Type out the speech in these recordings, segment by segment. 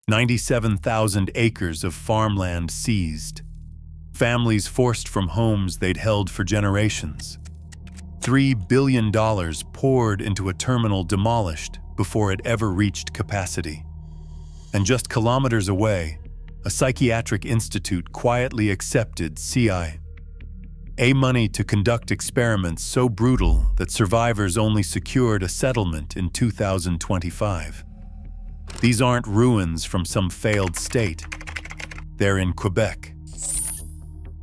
97,000 acres of farmland seized. Families forced from homes they'd held for generations. $3 billion poured into a terminal demolished before it ever reached capacity. And just kilometers away, a psychiatric institute quietly accepted CIA money to conduct experiments so brutal that survivors only secured a settlement in 2025. These aren't ruins from some failed state. They're in Quebec.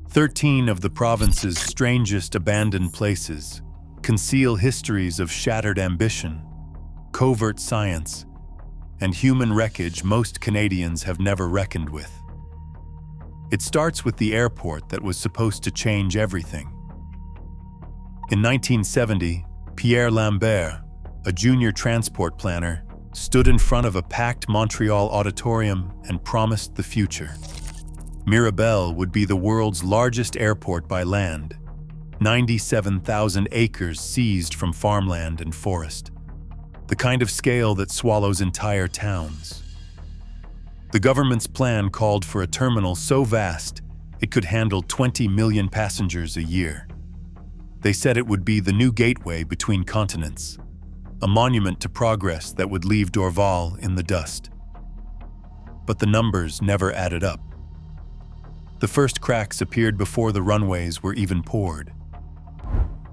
13 of the province's strangest abandoned places conceal histories of shattered ambition, covert science, and human wreckage most Canadians have never reckoned with. It starts with the airport that was supposed to change everything. In 1970, Pierre Lambert, a junior transport planner, stood in front of a packed Montreal auditorium and promised the future. Mirabel would be the world's largest airport by land, 97,000 acres seized from farmland and forest, the kind of scale that swallows entire towns. The government's plan called for a terminal so vast it could handle 20 million passengers a year. They said it would be the new gateway between continents, a monument to progress that would leave Dorval in the dust. But the numbers never added up. The first cracks appeared before the runways were even poured.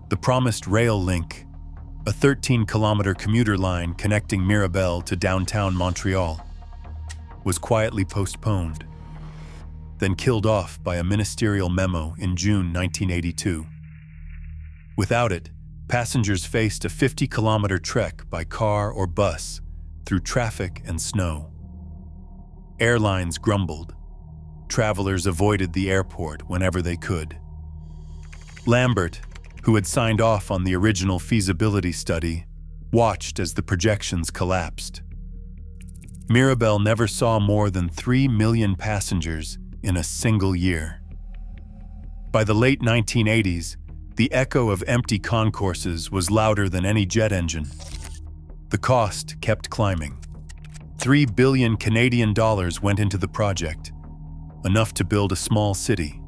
The promised rail link, a 13-kilometer commuter line connecting Mirabel to downtown Montreal, was quietly postponed, then killed off by a ministerial memo in June 1982. Without it, passengers faced a 50-kilometer trek by car or bus through traffic and snow. Airlines grumbled. Travelers avoided the airport whenever they could. Lambert, who had signed off on the original feasibility study, watched as the projections collapsed. Mirabel never saw more than 3 million passengers in a single year. By the late 1980s, the echo of empty concourses was louder than any jet engine. The cost kept climbing. $3 billion Canadian dollars went into the project, enough to build a small city.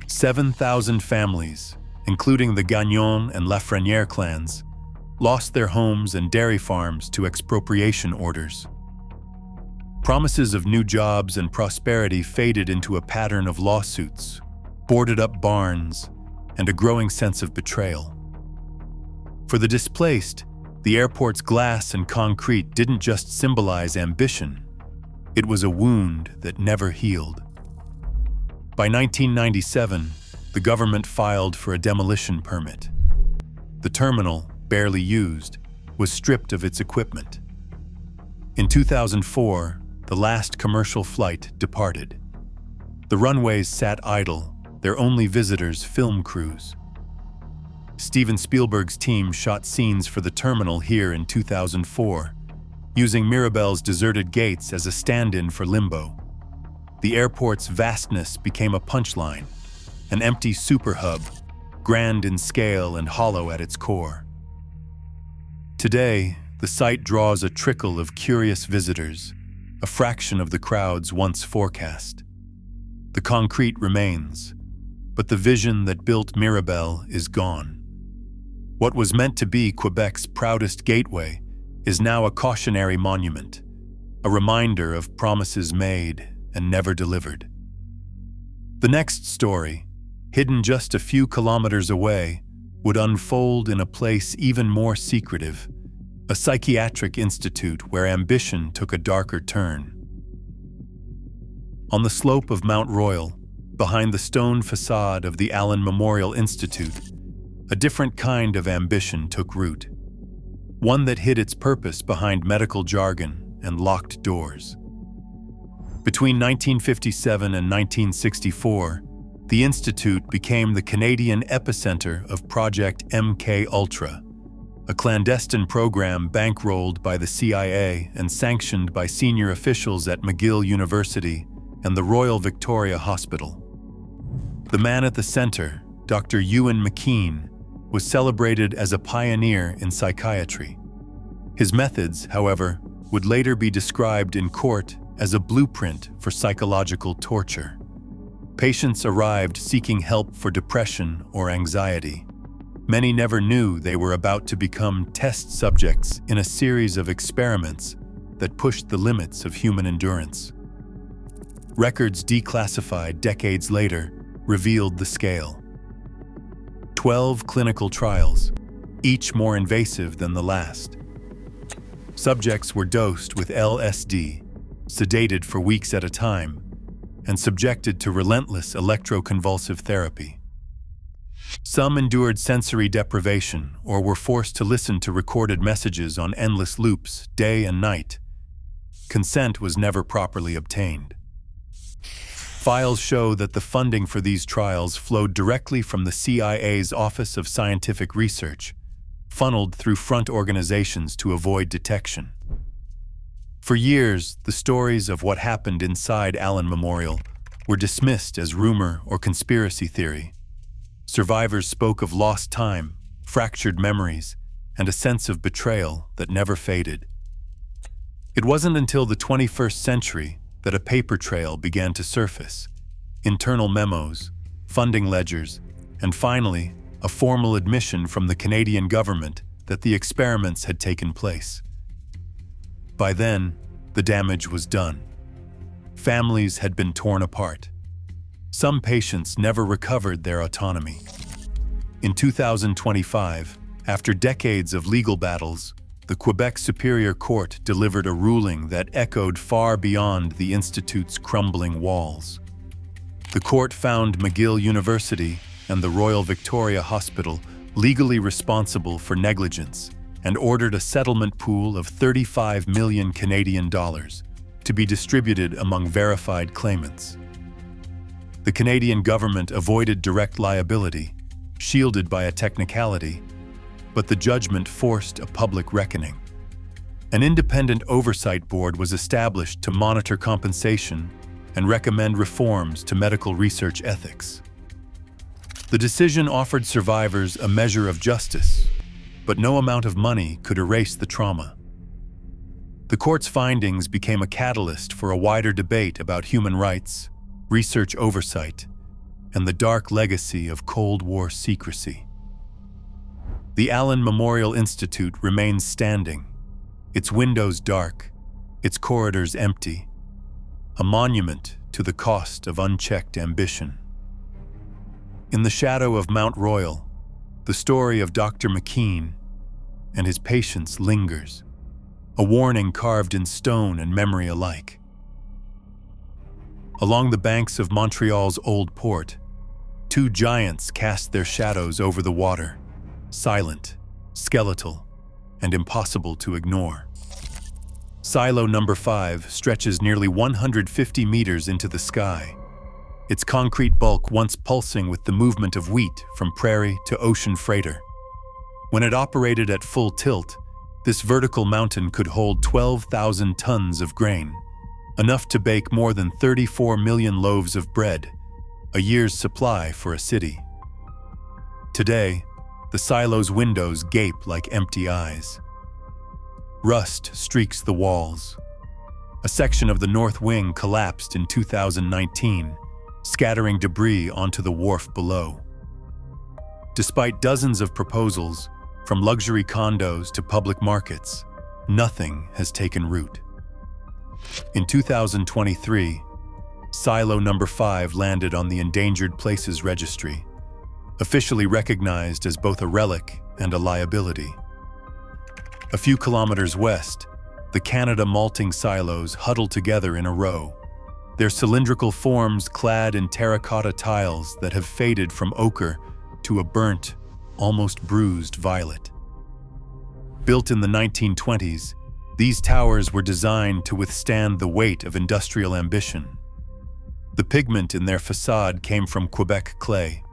7,000 families, including the Gagnon and Lafrenière clans, lost their homes and dairy farms to expropriation orders. Promises of new jobs and prosperity faded into a pattern of lawsuits, boarded-up barns, and a growing sense of betrayal. For the displaced, the airport's glass and concrete didn't just symbolize ambition. It was a wound that never healed. By 1997, the government filed for a demolition permit. The terminal, barely used, was stripped of its equipment. In 2004, the last commercial flight departed. The runways sat idle, their only visitors film crews. Steven Spielberg's team shot scenes for the terminal here in 2004, using Mirabel's deserted gates as a stand-in for Limbo. The airport's vastness became a punchline, an empty super-hub, grand in scale and hollow at its core. Today, the site draws a trickle of curious visitors, a fraction of the crowds once forecast. The concrete remains, but the vision that built Mirabel is gone. What was meant to be Quebec's proudest gateway is now a cautionary monument, a reminder of promises made and never delivered. The next story, hidden just a few kilometers away, would unfold in a place even more secretive, a psychiatric institute where ambition took a darker turn. On the slope of Mount Royal, behind the stone facade of the Allen Memorial Institute, a different kind of ambition took root, one that hid its purpose behind medical jargon and locked doors. Between 1957 and 1964, the Institute became the Canadian epicenter of Project MK Ultra, a clandestine program bankrolled by the CIA and sanctioned by senior officials at McGill University and the Royal Victoria Hospital. The man at the center, Dr. Ewan McKean, was celebrated as a pioneer in psychiatry. His methods, however, would later be described in court as a blueprint for psychological torture. Patients arrived seeking help for depression or anxiety. Many never knew they were about to become test subjects in a series of experiments that pushed the limits of human endurance. Records declassified decades later revealed the scale. 12 clinical trials, each more invasive than the last. Subjects were dosed with LSD, sedated for weeks at a time, and subjected to relentless electroconvulsive therapy. Some endured sensory deprivation or were forced to listen to recorded messages on endless loops, day and night. Consent was never properly obtained. Files show that the funding for these trials flowed directly from the CIA's Office of Scientific Research, funneled through front organizations to avoid detection. For years, the stories of what happened inside Allen Memorial were dismissed as rumor or conspiracy theory. Survivors spoke of lost time, fractured memories, and a sense of betrayal that never faded. It wasn't until the 21st century that a paper trail began to surface: internal memos, funding ledgers, and finally, a formal admission from the Canadian government that the experiments had taken place. By then, the damage was done. Families had been torn apart. Some patients never recovered their autonomy. In 2025, after decades of legal battles, the Quebec Superior Court delivered a ruling that echoed far beyond the Institute's crumbling walls. The court found McGill University and the Royal Victoria Hospital legally responsible for negligence and ordered a settlement pool of 35 million Canadian dollars to be distributed among verified claimants. The Canadian government avoided direct liability, shielded by a technicality, but the judgment forced a public reckoning. An independent oversight board was established to monitor compensation and recommend reforms to medical research ethics. The decision offered survivors a measure of justice, but no amount of money could erase the trauma. The court's findings became a catalyst for a wider debate about human rights, research oversight, and the dark legacy of Cold War secrecy. The Allen Memorial Institute remains standing, its windows dark, its corridors empty, a monument to the cost of unchecked ambition. In the shadow of Mount Royal, the story of Dr. McKean and his patients lingers, a warning carved in stone and memory alike. Along the banks of Montreal's old port, two giants cast their shadows over the water, silent, skeletal, and impossible to ignore. Silo number 5 stretches nearly 150 meters into the sky, its concrete bulk once pulsing with the movement of wheat from prairie to ocean freighter. When it operated at full tilt, this vertical mountain could hold 12,000 tons of grain, enough to bake more than 34 million loaves of bread, a year's supply for a city. Today, the silo's windows gape like empty eyes. Rust streaks the walls. A section of the north wing collapsed in 2019, scattering debris onto the wharf below. Despite dozens of proposals, from luxury condos to public markets, nothing has taken root. In 2023, Silo number 5 landed on the Endangered Places Registry, officially recognized as both a relic and a liability. A few kilometers west, the Canada malting silos huddle together in a row, their cylindrical forms clad in terracotta tiles that have faded from ochre to a burnt, almost bruised violet. Built in the 1920s, these towers were designed to withstand the weight of industrial ambition. The pigment in their facade came from Quebec clay,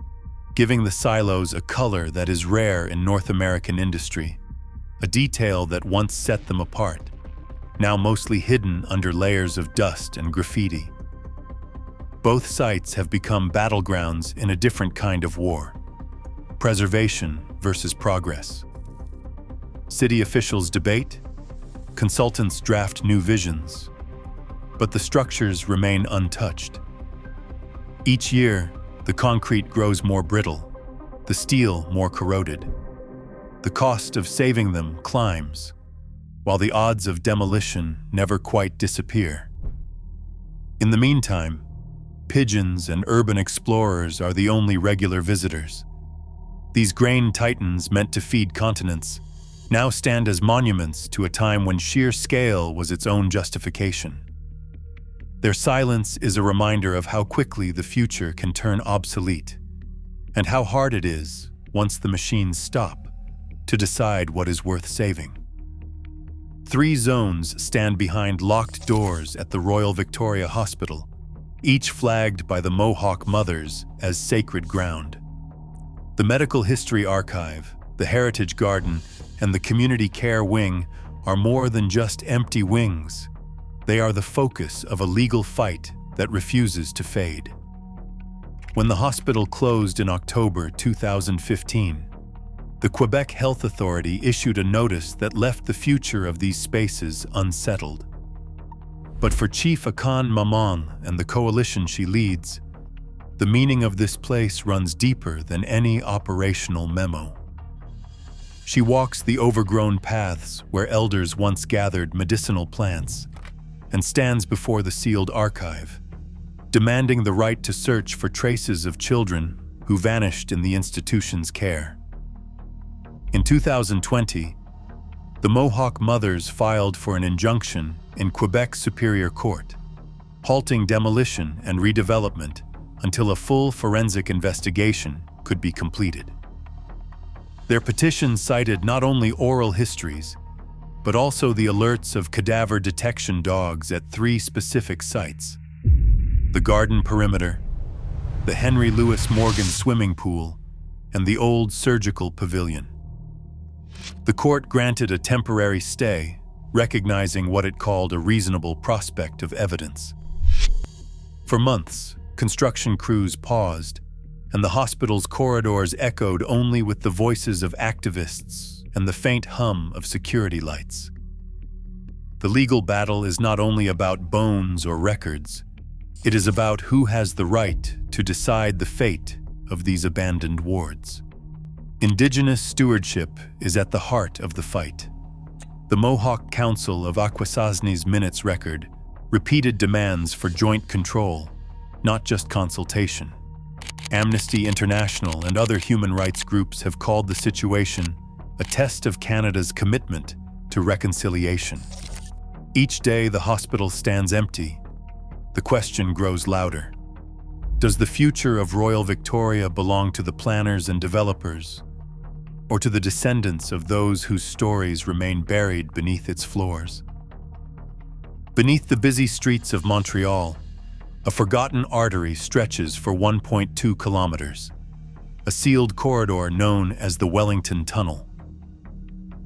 giving the silos a color that is rare in North American industry, a detail that once set them apart, now mostly hidden under layers of dust and graffiti. Both sites have become battlegrounds in a different kind of war: preservation versus progress. City officials debate, consultants draft new visions, but the structures remain untouched. Each year, the concrete grows more brittle, the steel more corroded. The cost of saving them climbs, while the odds of demolition never quite disappear. In the meantime, pigeons and urban explorers are the only regular visitors. These grain titans meant to feed continents now stand as monuments to a time when sheer scale was its own justification. Their silence is a reminder of how quickly the future can turn obsolete, and how hard it is, once the machines stop, to decide what is worth saving. 3 zones stand behind locked doors at the Royal Victoria Hospital, each flagged by the Mohawk mothers as sacred ground. The Medical History Archive, the Heritage Garden, and the Community Care Wing are more than just empty wings. They are the focus of a legal fight that refuses to fade. When the hospital closed in October 2015, the Quebec Health Authority issued a notice that left the future of these spaces unsettled. But for Chief Akan Mamong and the coalition she leads, the meaning of this place runs deeper than any operational memo. She walks the overgrown paths where elders once gathered medicinal plants and stands before the sealed archive, demanding the right to search for traces of children who vanished in the institution's care. In 2020, the Mohawk mothers filed for an injunction in Quebec Superior Court, halting demolition and redevelopment until a full forensic investigation could be completed. Their petition cited not only oral histories, but also the alerts of cadaver detection dogs at 3 specific sites: the garden perimeter, the Henry Louis Morgan swimming pool, and the old surgical pavilion. The court granted a temporary stay, recognizing what it called a reasonable prospect of evidence. For months, construction crews paused, and the hospital's corridors echoed only with the voices of activists and the faint hum of security lights. The legal battle is not only about bones or records, it is about who has the right to decide the fate of these abandoned wards. Indigenous stewardship is at the heart of the fight. The Mohawk Council of Akwesasne's minutes record repeated demands for joint control, not just consultation. Amnesty International and other human rights groups have called the situation a test of Canada's commitment to reconciliation. Each day the hospital stands empty, the question grows louder. Does the future of Royal Victoria belong to the planners and developers, or to the descendants of those whose stories remain buried beneath its floors? Beneath the busy streets of Montreal, a forgotten artery stretches for 1.2 kilometers, a sealed corridor known as the Wellington Tunnel.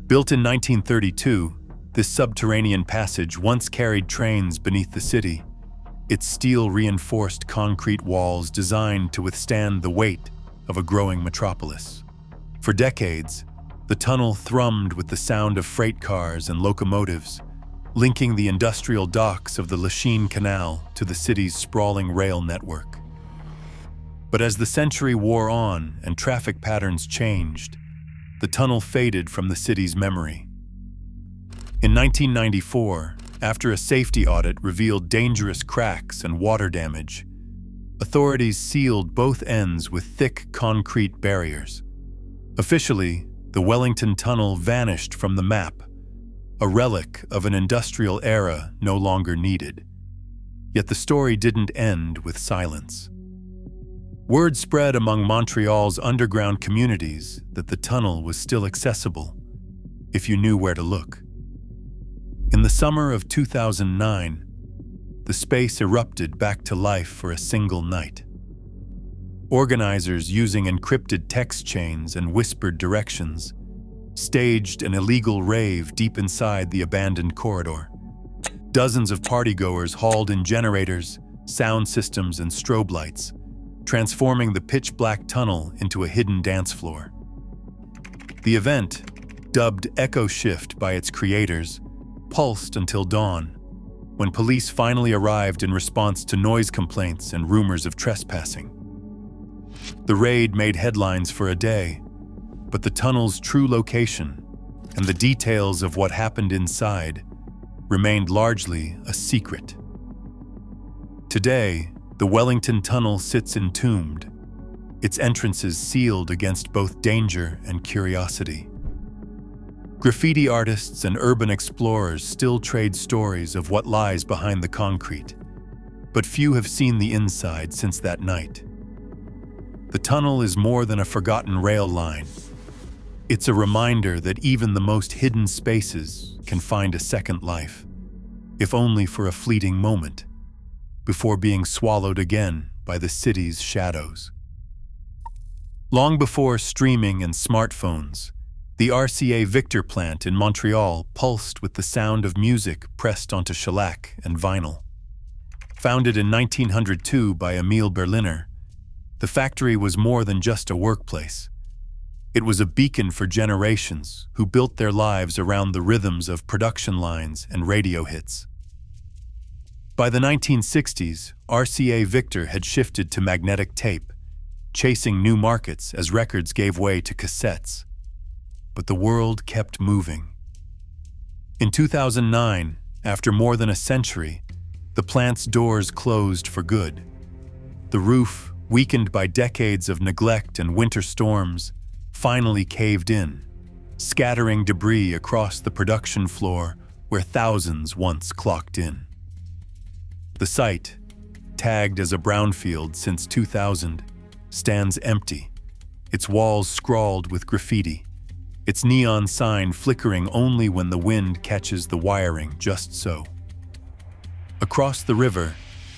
Built in 1932, this subterranean passage once carried trains beneath the city, its steel-reinforced concrete walls designed to withstand the weight of a growing metropolis. For decades, the tunnel thrummed with the sound of freight cars and locomotives, linking the industrial docks of the Lachine Canal to the city's sprawling rail network. But as the century wore on and traffic patterns changed, the tunnel faded from the city's memory. In 1994, after a safety audit revealed dangerous cracks and water damage, authorities sealed both ends with thick concrete barriers. Officially, the Wellington Tunnel vanished from the map, a relic of an industrial era no longer needed. Yet the story didn't end with silence. Word spread among Montreal's underground communities that the tunnel was still accessible, if you knew where to look. In the summer of 2009, the space erupted back to life for a single night. Organizers, using encrypted text chains and whispered directions, staged an illegal rave deep inside the abandoned corridor. Dozens of partygoers hauled in generators, sound systems, and strobe lights, transforming the pitch-black tunnel into a hidden dance floor. The event, dubbed Echo Shift by its creators, pulsed until dawn, when police finally arrived in response to noise complaints and rumors of trespassing. The raid made headlines for a day, but the tunnel's true location and the details of what happened inside remained largely a secret. Today, the Wellington Tunnel sits entombed, its entrances sealed against both danger and curiosity. Graffiti artists and urban explorers still trade stories of what lies behind the concrete, but few have seen the inside since that night. The tunnel is more than a forgotten rail line. It's a reminder that even the most hidden spaces can find a second life, if only for a fleeting moment, before being swallowed again by the city's shadows. Long before streaming and smartphones, the RCA Victor plant in Montreal pulsed with the sound of music pressed onto shellac and vinyl. Founded in 1902 by Emil Berliner, the factory was more than just a workplace. It was a beacon for generations who built their lives around the rhythms of production lines and radio hits. By the 1960s, RCA Victor had shifted to magnetic tape, chasing new markets as records gave way to cassettes. But the world kept moving. In 2009, after more than a century, the plant's doors closed for good. The roof, weakened by decades of neglect and winter storms, finally caved in, scattering debris across the production floor where thousands once clocked in. The site, tagged as a brownfield since 2000, stands empty, its walls scrawled with graffiti, its neon sign flickering only when the wind catches the wiring just so. Across the river,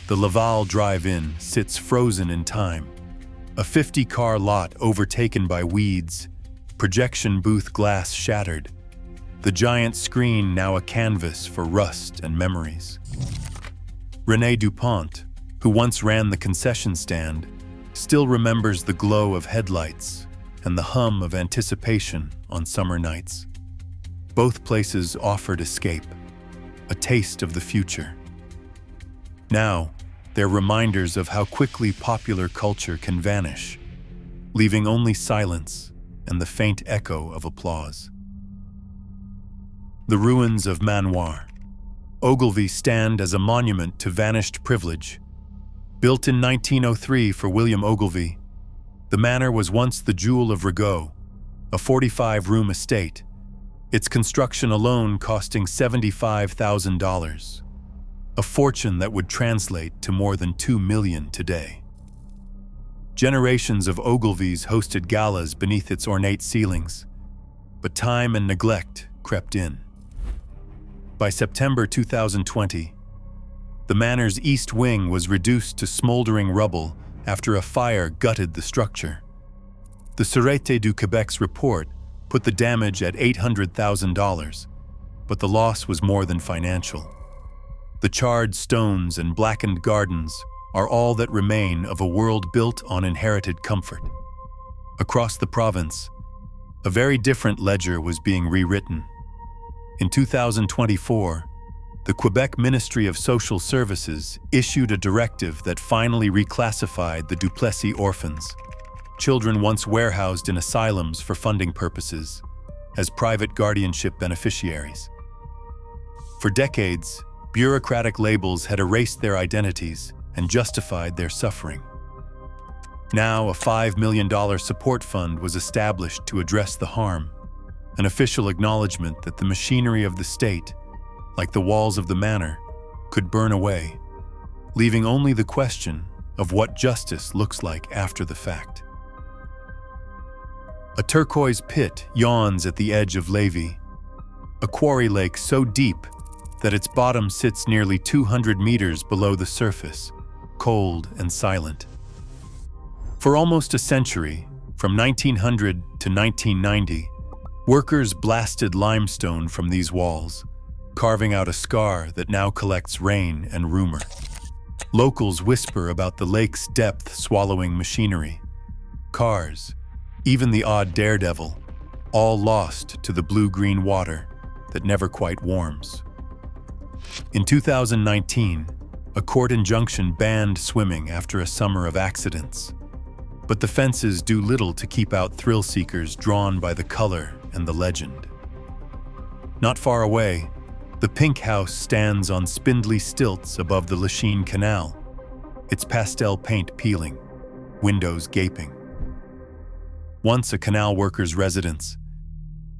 the Laval Drive-In sits frozen in time, a 50-car lot overtaken by weeds, projection booth glass shattered, the giant screen now a canvas for rust and memories. René Dupont, who once ran the concession stand, still remembers the glow of headlights and the hum of anticipation on summer nights. Both places offered escape, a taste of the future. Now, they're reminders of how quickly popular culture can vanish, leaving only silence and the faint echo of applause. The ruins of Manoir. Ogilvy stand as a monument to vanished privilege. Built in 1903 for William Ogilvy, the manor was once the jewel of Rigaud, a 45-room estate, its construction alone costing $75,000, a fortune that would translate to more than $2 million today. Generations of Ogilvys hosted galas beneath its ornate ceilings, but time and neglect crept in. By September 2020, the manor's east wing was reduced to smoldering rubble after a fire gutted the structure. The Sûreté du Québec's report put the damage at $800,000, but the loss was more than financial. The charred stones and blackened gardens are all that remain of a world built on inherited comfort. Across the province, a very different ledger was being rewritten. In 2024, the Quebec Ministry of Social Services issued a directive that finally reclassified the Duplessis orphans, children once warehoused in asylums for funding purposes, as private guardianship beneficiaries. For decades, bureaucratic labels had erased their identities and justified their suffering. Now, a $5 million support fund was established to address the harm, an official acknowledgement that the machinery of the state, like the walls of the manor, could burn away, leaving only the question of what justice looks like after the fact. A turquoise pit yawns at the edge of Lévis, a quarry lake so deep that its bottom sits nearly 200 meters below the surface, cold and silent. For almost a century, from 1900 to 1990, workers blasted limestone from these walls, carving out a scar that now collects rain and rumor. Locals whisper about the lake's depth swallowing machinery, cars, even the odd daredevil, all lost to the blue-green water that never quite warms. In 2019, a court injunction banned swimming after a summer of accidents. But the fences do little to keep out thrill seekers drawn by the color and the legend. Not far away, the Pink House stands on spindly stilts above the Lachine Canal, its pastel paint peeling, windows gaping. Once a canal worker's residence,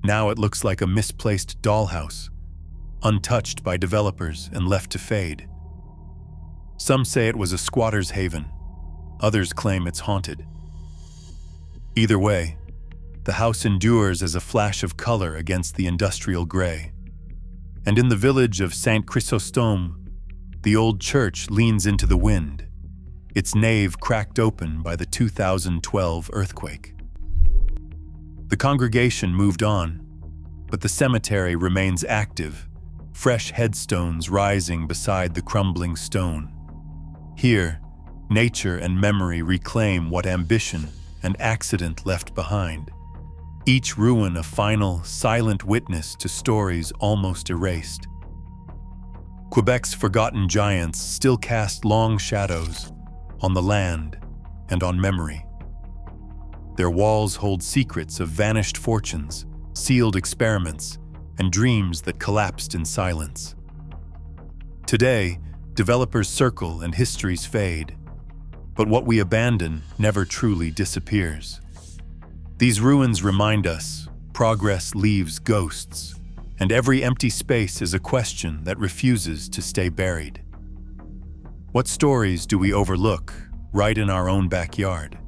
now it looks like a misplaced dollhouse, untouched by developers and left to fade. Some say it was a squatter's haven, others claim it's haunted. Either way, the house endures as a flash of color against the industrial gray. And in the village of Saint Chrysostome, the old church leans into the wind, its nave cracked open by the 2012 earthquake. The congregation moved on, but the cemetery remains active, fresh headstones rising beside the crumbling stone. Here, nature and memory reclaim what ambition and accident left behind, each ruin a final, silent witness to stories almost erased. Quebec's forgotten giants still cast long shadows on the land and on memory. Their walls hold secrets of vanished fortunes, sealed experiments, and dreams that collapsed in silence. Today, developers circle and histories fade, but what we abandon never truly disappears. These ruins remind us progress leaves ghosts, and every empty space is a question that refuses to stay buried. What stories do we overlook right in our own backyard?